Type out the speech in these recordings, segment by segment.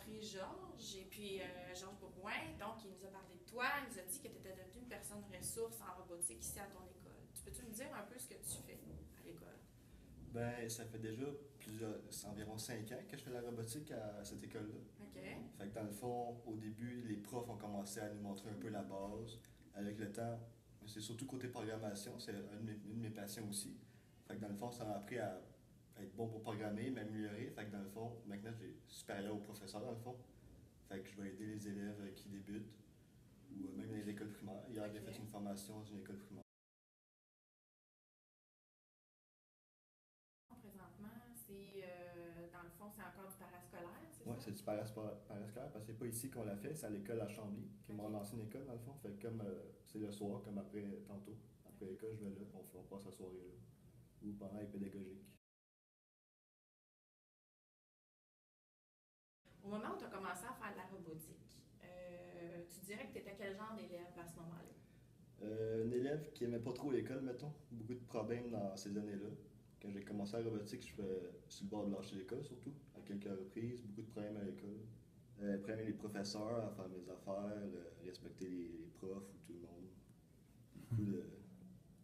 rencontré Georges, et puis Georges Bourgoin, donc il nous a parlé de toi, il nous a dit que tu étais devenue une personne ressource en robotique ici à ton école. Tu peux-tu me dire un peu ce que tu fais à l'école? Ben, ça fait déjà c'est environ 5 ans que je fais la robotique à cette école-là. OK. Fait que dans le fond, au début, les profs ont commencé à nous montrer un peu la base. Avec le temps, c'est surtout côté programmation, c'est une de mes passions aussi. Fait que dans le fond, ça m'a appris à être bon pour programmer, m'améliorer. Fait que dans le fond, maintenant, j'ai supérieur au professeur dans le fond. Fait que je vais aider les élèves qui débutent, ou même dans les écoles primaires. Hier, j'ai fait OK. une formation dans une école primaire. Présentement, dans le fond, c'est encore du parascolaire, c'est Ouais, ça? c'est du parascolaire parce que c'est pas ici qu'on l'a fait, c'est à l'école à Chambly, qui est mon OK. ancienne école dans le fond. Fait que comme c'est le soir, comme après tantôt, après l'école, je vais là, on passe la soirée là. Ou pendant les pédagogiques. Au moment où tu as commencé à faire de la robotique, tu dirais que tu étais quel genre d'élève à ce moment-là? Un élève qui aimait pas trop l'école, mettons, beaucoup de problèmes dans ces années-là. Quand j'ai commencé la robotique, je fais sur le bord de lâcher l'école surtout, à quelques reprises, beaucoup de problèmes à l'école. Problèmes avec les professeurs, à faire mes affaires, respecter les profs ou tout le monde. Beaucoup de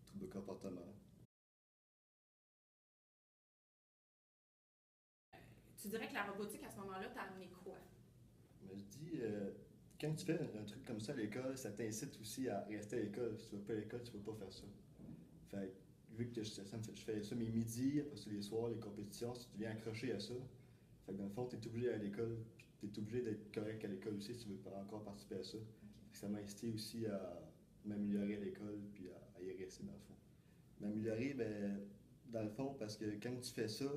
troubles de comportement. Tu dirais que la robotique à ce moment-là t'a amené quoi? Mais je dis, quand tu fais un truc comme ça à l'école, ça t'incite aussi à rester à l'école. Si tu ne vas pas à l'école, tu ne peux pas faire ça. Fait que, vu que je fais ça mes midis, après ça les soirs, les compétitions, si tu deviens accroché à ça, fait que dans le fond, tu es obligé d'aller à l'école, puis tu es obligé d'être correct à l'école aussi si tu veux pas encore participer à ça. Fait que ça m'a incité aussi à m'améliorer à l'école, puis à y rester dans le fond. M'améliorer, ben, dans le fond, parce que quand tu fais ça,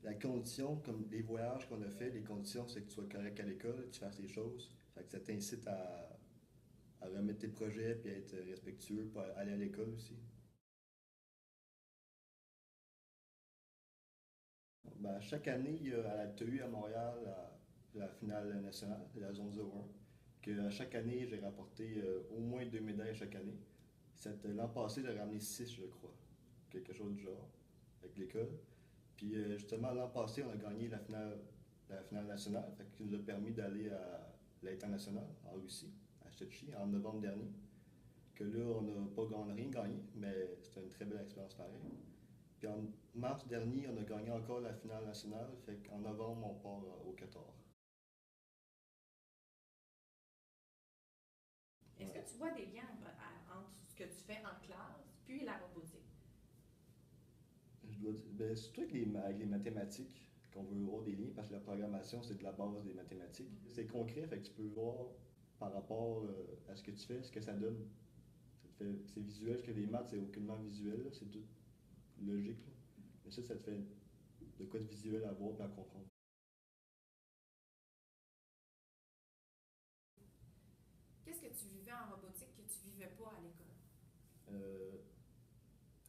la condition, comme les voyages qu'on a fait, les conditions, c'est que tu sois correct à l'école, tu fasses les choses. Fait que ça t'incite à remettre tes projets puis à être respectueux pour aller à l'école aussi. Ben, chaque année, il y a à la TU à Montréal la finale nationale, la zone 01, que à chaque année, j'ai rapporté au moins 2 médailles chaque année. L'an passé, j'ai ramené 6, je crois, quelque chose du genre, avec l'école. Puis justement, l'an passé, on a gagné la finale nationale, fait qui nous a permis d'aller à l'international en Russie, à Sochi, en novembre dernier. Que là, on n'a pas rien gagné, mais c'était une très belle expérience pareil. Puis en mars dernier, on a gagné encore la finale nationale, fait qu'en novembre, on part au Qatar. Est-ce que Ouais. tu vois des liens entre ce que tu fais en classe puis la robotique? Je dois dire, ben, surtout avec les mathématiques qu'on veut voir des liens, parce que la programmation, c'est de la base des mathématiques. C'est concret, fait que tu peux voir par rapport à ce que tu fais, ce que ça donne. C'est visuel, parce que les maths, c'est aucunement visuel, là, c'est tout logique. Là. Mais ça te fait de quoi de visuel à voir et à comprendre. Qu'est-ce que tu vivais en robotique que tu vivais pas à l'école? Euh,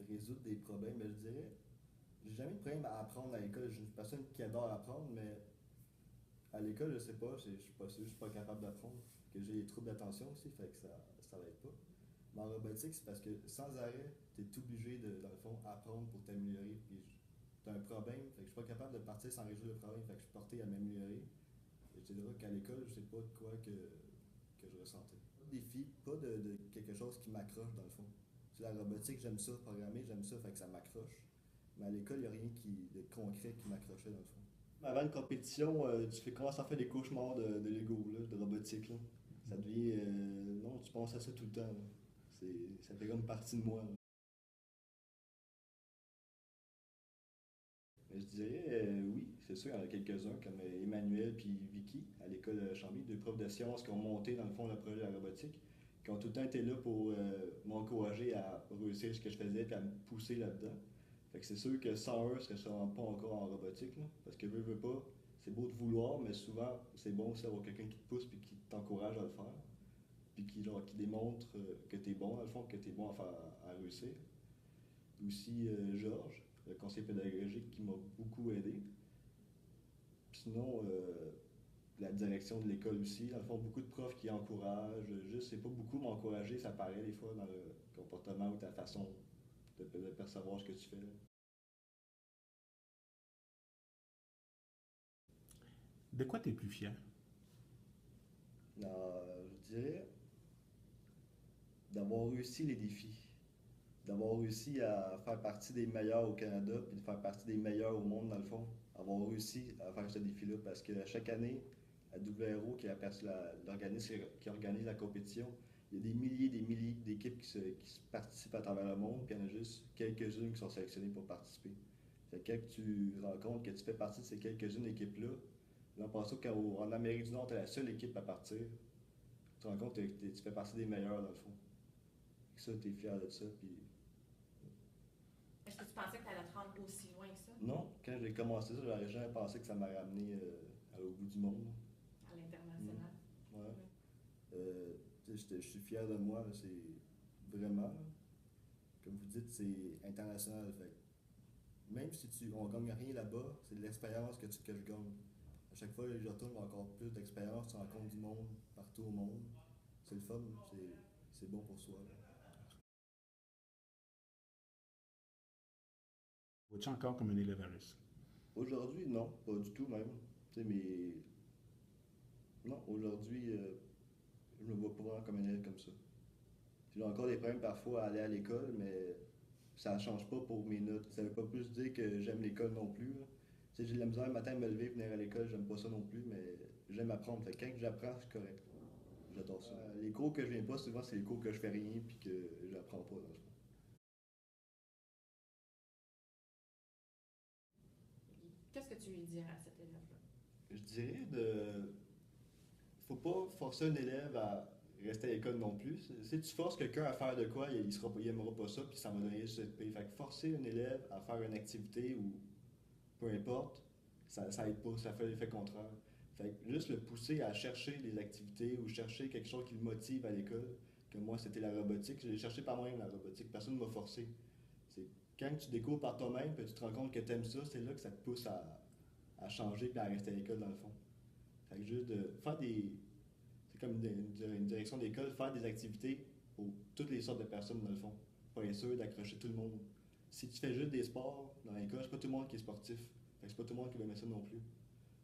Résoudre des problèmes, mais je dirais, j'ai jamais eu de problème à apprendre à l'école. Je suis une personne qui adore apprendre, mais à l'école, je sais pas, je suis pas sûr, je suis pas capable d'apprendre. Que j'ai des troubles d'attention aussi, fait que ça va être pas. Mais en robotique, c'est parce que sans arrêt, tu es obligé de, dans le fond, apprendre pour t'améliorer. Puis tu as un problème, fait que je suis pas capable de partir sans résoudre le problème, fait que je suis porté à m'améliorer. Et je te dirais qu'à l'école, je sais pas de quoi que je ressentais. Pas de défi, pas de quelque chose qui m'accroche dans le fond. C'est la robotique, j'aime ça, programmer, j'aime ça, fait que ça m'accroche. Mais à l'école, il n'y a rien de concret qui m'accrochait dans le fond. Avant une compétition, commences à faire des cauchemars de Lego, là, de robotique. Là. Ça devient. Non, tu penses à ça tout le temps. Là. Ça fait comme partie de moi. Là. Mais je dirais oui, c'est sûr, il y en a quelques-uns, comme Emmanuel puis Vicky, à l'école Chambly, deux profs de sciences qui ont monté dans le fond le projet de la robotique, qui ont tout le temps été là pour m'encourager à réussir ce que je faisais et à me pousser là-dedans. Fait que c'est sûr que sans eux, je serais sûrement pas encore en robotique, là, parce que veux pas, c'est beau de vouloir, mais souvent, c'est bon aussi d'avoir quelqu'un qui te pousse puis qui t'encourage à le faire, puis qui démontre que tu es bon, dans le fond, que tu es bon à réussir. Aussi Georges, le conseiller pédagogique qui m'a beaucoup aidé. Sinon, la direction de l'école aussi, dans le fond, beaucoup de profs qui encouragent. Juste, c'est pas beaucoup m'encourager, ça paraît des fois dans le comportement ou ta façon de percevoir ce que tu fais. De quoi t'es plus fier? Je dirais d'avoir réussi les défis, d'avoir réussi à faire partie des meilleurs au Canada, puis de faire partie des meilleurs au monde, dans le fond. Avoir réussi à faire ce défi-là, parce que chaque année, à WRO, qui est l'organisme qui organise la compétition, il y a des milliers d'équipes qui participent à travers le monde, puis il y en a juste quelques-unes qui sont sélectionnées pour participer. Fait que quand tu rends compte que tu fais partie de ces quelques-unes équipes-là, là, on pense qu'en Amérique du Nord, tu es la seule équipe à partir. Tu te rends compte que tu fais partie des meilleurs, dans le fond. Et ça, tu es fier de ça, puis Est-ce que tu pensais que tu allais te rendre aussi loin que ça? non, quand j'ai commencé ça, j'aurais jamais pensé que ça m'aurait amené au bout du monde. À l'international? Ouais. Je suis fier de moi, là, c'est vraiment, là, comme vous dites, c'est international. Fait même si on gagne rien là-bas, c'est de l'expérience que je gagne. À chaque fois que je retourne, j'ai encore plus d'expérience, tu rencontres du monde partout au monde. C'est le fun, c'est bon pour soi, là. Vois-tu encore comme un élève à risque? Aujourd'hui, non, pas du tout même. Tu sais, mais non, aujourd'hui, je me vois pas vraiment comme un élève comme ça. J'ai encore des problèmes parfois à aller à l'école, mais ça ne change pas pour mes notes. Ça veut pas plus dire que j'aime l'école non plus, là. Tu sais, j'ai de la misère le matin à me lever, venir à l'école, j'aime pas ça non plus, mais j'aime apprendre. Fait que quand j'apprends, c'est correct. J'adore ça. Les cours que je viens pas, souvent, c'est les cours que je fais rien puis que j'apprends pas, dans le fond. Qu'est-ce que tu lui dirais à cet élève-là? Je dirais de. Faut pas forcer un élève à rester à l'école non plus. Si tu forces quelqu'un à faire de quoi, il aimera pas ça, puis ça va donner juste être payé. Fait que forcer un élève à faire une activité ou peu importe, ça aide pas, ça fait l'effet contraire. Fait que juste le pousser à chercher des activités ou chercher quelque chose qui le motive à l'école. Que moi, c'était la robotique. Je l'ai cherché par moi-même, la robotique. Personne ne m'a forcé. C'est quand tu découvres par toi-même, puis tu te rends compte que tu aimes ça, c'est là que ça te pousse à changer et à rester à l'école, dans le fond. Fait que juste de faire des. C'est comme une direction d'école, faire des activités pour toutes les sortes de personnes, dans le fond. Pour être sûr d'accrocher tout le monde. Si tu fais juste des sports dans l'école, c'est pas tout le monde qui est sportif. Fait que c'est pas tout le monde qui va aimer ça non plus.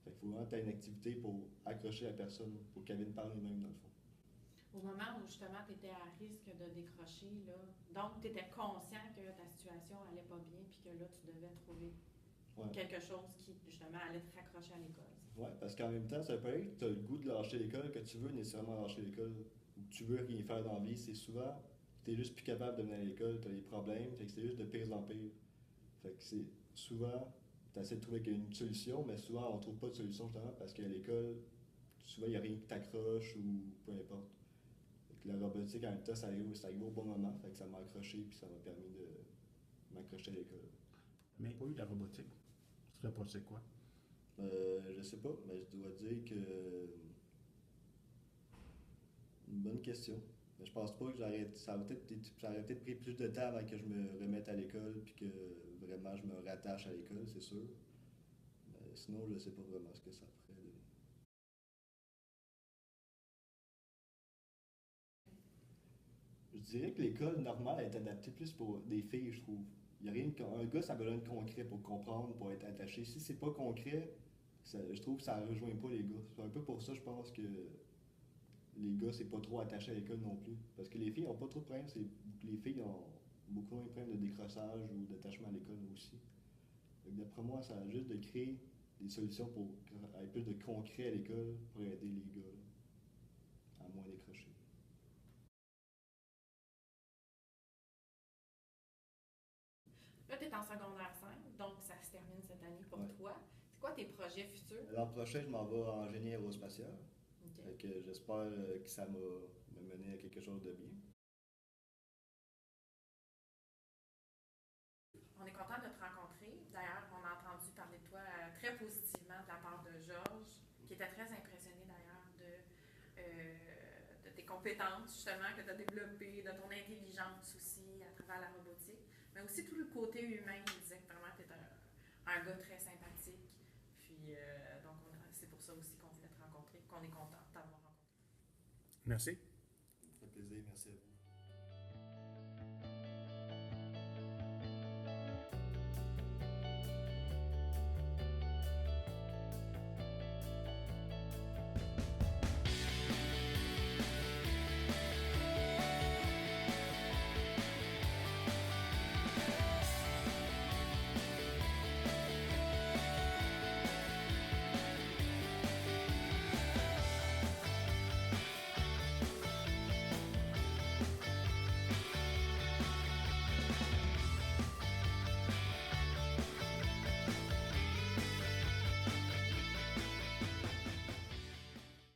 Fait qu'il faut vraiment que tu aies une activité pour accrocher la personne, pour qu'elle vienne parler même, dans le fond. Au moment où justement tu étais à risque de décrocher, là, donc tu étais conscient que ta situation allait pas bien puis que là tu devais trouver quelque chose qui justement allait te raccrocher à l'école. Ouais, parce qu'en même temps, ça veut pas dire que tu as le goût de lâcher l'école, que tu veux nécessairement lâcher l'école, ou que tu veux rien faire dans la vie. C'est souvent, tu es juste plus capable de venir à l'école, tu as des problèmes, fait que c'est juste de pire en pire. Fait que c'est souvent, tu essaies de trouver une solution, mais souvent on trouve pas de solution justement parce qu'à l'école, souvent il n'y a rien qui t'accroche ou peu importe. Fait que la robotique en même temps, ça arrive au bon moment, fait que ça m'a accroché puis ça m'a permis de m'accrocher à l'école. Mais pas eu la robotique. Tu serais passé quoi? Je sais pas, mais je dois dire que. Une bonne question. Mais je pense pas que ça aurait peut-être pris plus de temps avant que je me remette à l'école puis que vraiment je me rattache à l'école, c'est sûr. Mais sinon, je sais pas vraiment ce que ça ferait. Je dirais que l'école normale est adaptée plus pour des filles, je trouve. Il y a rien un gars, ça a besoin de concret pour comprendre, pour être attaché. Si c'est pas concret, je trouve que ça rejoint pas les gars. C'est un peu pour ça, je pense que les gars, c'est pas trop attaché à l'école non plus. Parce que les filles ont pas trop de problèmes. Les filles ont beaucoup moins de problèmes de décrochage ou d'attachement à l'école aussi. D'après moi, ça a juste de créer des solutions pour avec plus de concret à l'école pour aider les gars à moins décrocher. Là, tu es en secondaire 5, donc ça se termine cette année pour toi. C'est quoi tes projets futurs? L'an prochain, je m'en vais en génie aérospatial. Okay. Fait que j'espère que ça m'a mené à quelque chose de bien. On est content de te rencontrer. D'ailleurs, on a entendu parler de toi très positivement de la part de Georges, qui était très impressionné d'ailleurs de tes compétences justement que tu as développées, de ton intelligence aussi à travers la robotique, mais aussi tout le côté humain. Il disait que vraiment tu es un gars très sympathique. Puis donc c'est pour ça aussi qu'on voulait te rencontrer, qu'on est content de t'avoir rencontré. Merci. Ça fait plaisir, merci à vous.